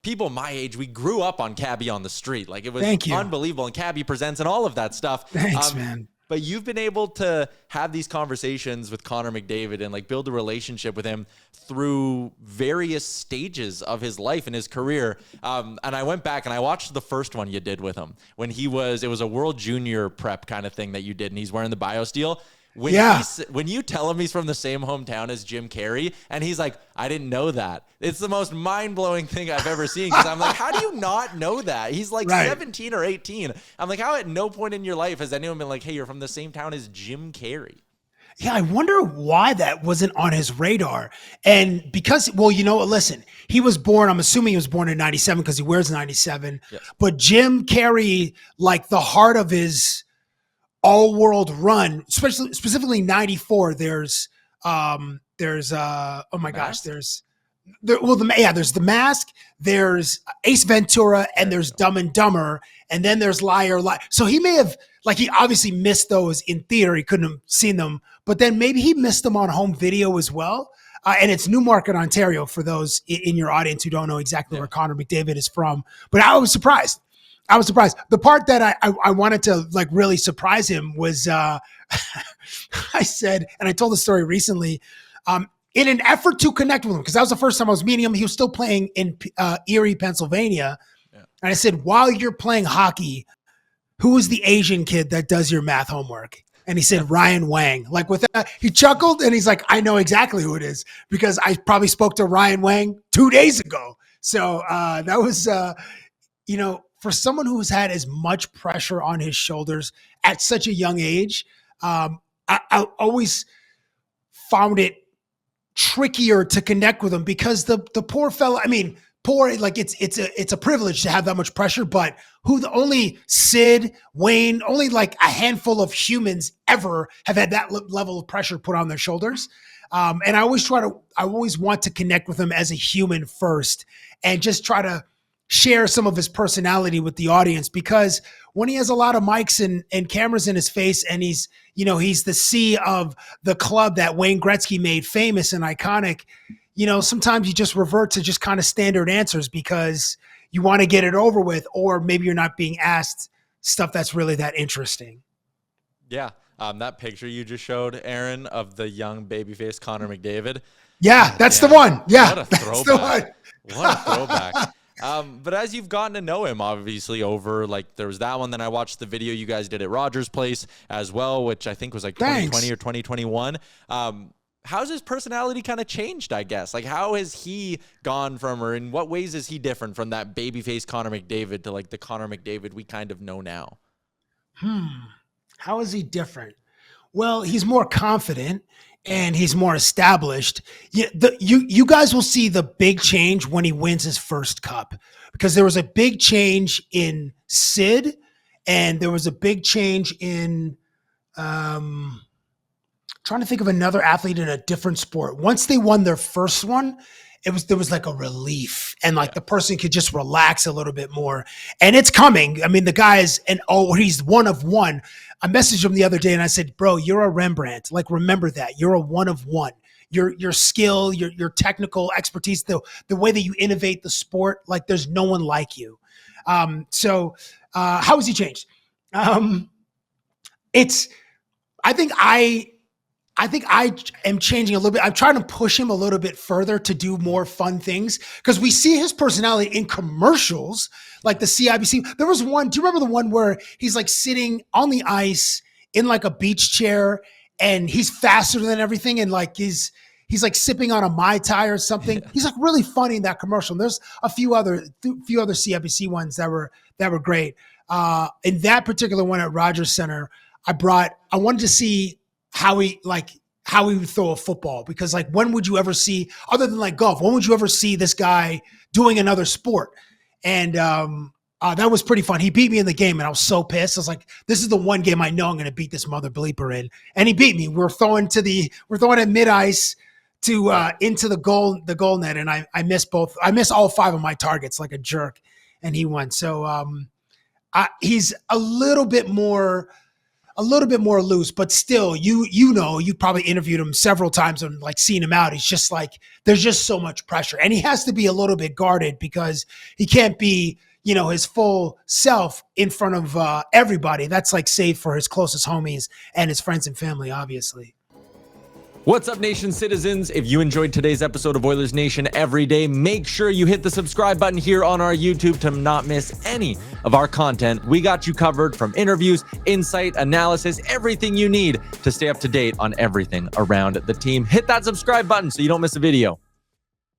people my age, we grew up on Cabbie on the street. Like, it was unbelievable. And Cabbie Presents and all of that stuff. Thanks, man. But you've been able to have these conversations with Connor McDavid and like build a relationship with him through various stages of his life and his career. And I went back and I watched the first one you did with him when it was a World Junior prep kind of thing that you did. And he's wearing the BioSteel. When you tell him he's from the same hometown as Jim Carrey, and he's like, I didn't know that. It's the most mind-blowing thing I've ever seen, because I'm like, how do you not know that? He's like 17 or 18. I'm like, how at no point in your life has anyone been like, hey, you're from the same town as Jim Carrey? Yeah, I wonder why that wasn't on his radar. And because, well, you know what, listen, he was born, I'm assuming he was born in 97 because he wears 97. Yes. But Jim Carrey, like the heart of his all-world run, specifically 94, there's the Mask, there's Ace Ventura, and there's Dumb and Dumber, and then there's Liar. So he may have, like, he obviously missed those in theater. He couldn't have seen them, but then maybe he missed them on home video as well. And it's Newmarket, Ontario, for those in your audience who don't know exactly where Connor McDavid is from. But I was surprised. The part that I wanted to like really surprise him was I said, and I told the story recently, in an effort to connect with him, because that was the first time I was meeting him. He was still playing in Erie, Pennsylvania. Yeah. And I said, while you're playing hockey, who is the Asian kid that does your math homework? And he said, Ryan Wang. Like, with that, he chuckled and he's like, I know exactly who it is, because I probably spoke to Ryan Wang 2 days ago. So that was, for someone who's had as much pressure on his shoulders at such a young age, I always found it trickier to connect with him, because the poor fella, like it's a privilege to have that much pressure, but only Sid, Wayne, only like a handful of humans ever have had that level of pressure put on their shoulders. And I always want to connect with him as a human first, and just try to share some of his personality with the audience, because when he has a lot of mics and cameras in his face, and he's the C of the club that Wayne Gretzky made famous and iconic, sometimes you just revert to just kind of standard answers because you want to get it over with, or maybe you're not being asked stuff that's really that interesting. Yeah. That picture you just showed, Aaron, of the young babyface Connor McDavid. Yeah, that's the one. Yeah, what a throwback. What a throwback. But as you've gotten to know him, obviously, over, like, there was that one. Then I watched the video you guys did at Rogers Place as well, which I think was like 2020 or 2021. How's his personality kind of changed, I guess? Like, how has he gone from, or in what ways is he different from that babyface Connor McDavid to like the Connor McDavid we kind of know now? How is he different? Well, he's more confident and he's more established. You guys will see the big change when he wins his first cup, because there was a big change in Sid, and there was a big change in trying to think of another athlete in a different sport. Once they won their first one, there was like a relief, and like the person could just relax a little bit more. And it's coming. I mean, the guy is he's one of one. I messaged him the other day and I said, bro, you're a Rembrandt. Like, remember that. You're a one of one. Your skill, your technical expertise, the way that you innovate the sport, like there's no one like you. So how has he changed? I think I am changing a little bit. I'm trying to push him a little bit further to do more fun things, because we see his personality in commercials, like the CIBC. There was one, do you remember the one where he's like sitting on the ice in like a beach chair, and he's faster than everything, and like he's like sipping on a Mai Tai or something. Yeah. He's like really funny in that commercial. And there's a few other CIBC ones that were great. In that particular one at Rogers Center, I wanted to see how he would throw a football, because like, when would you ever see, other than like golf, when would you ever see this guy doing another sport? And that was pretty fun. He beat me in the game, and I was so pissed. I was like, this is the one game I know I'm going to beat this mother bleeper in. And he beat me. We're throwing at mid ice to into the goal net, and I missed both. I missed all 5 of my targets like a jerk, and he won. So he's a little bit more a little bit more loose, but still, you probably interviewed him several times and like seen him out. He's just like, there's just so much pressure, and he has to be a little bit guarded because he can't be, his full self in front of everybody. That's like safe for his closest homies and his friends and family, obviously. What's up, Nation citizens? If you enjoyed today's episode of Oilers Nation Every Day, make sure you hit the subscribe button here on our YouTube to not miss any of our content. We got you covered from interviews, insight, analysis, everything you need to stay up to date on everything around the team. Hit that subscribe button so you don't miss a video.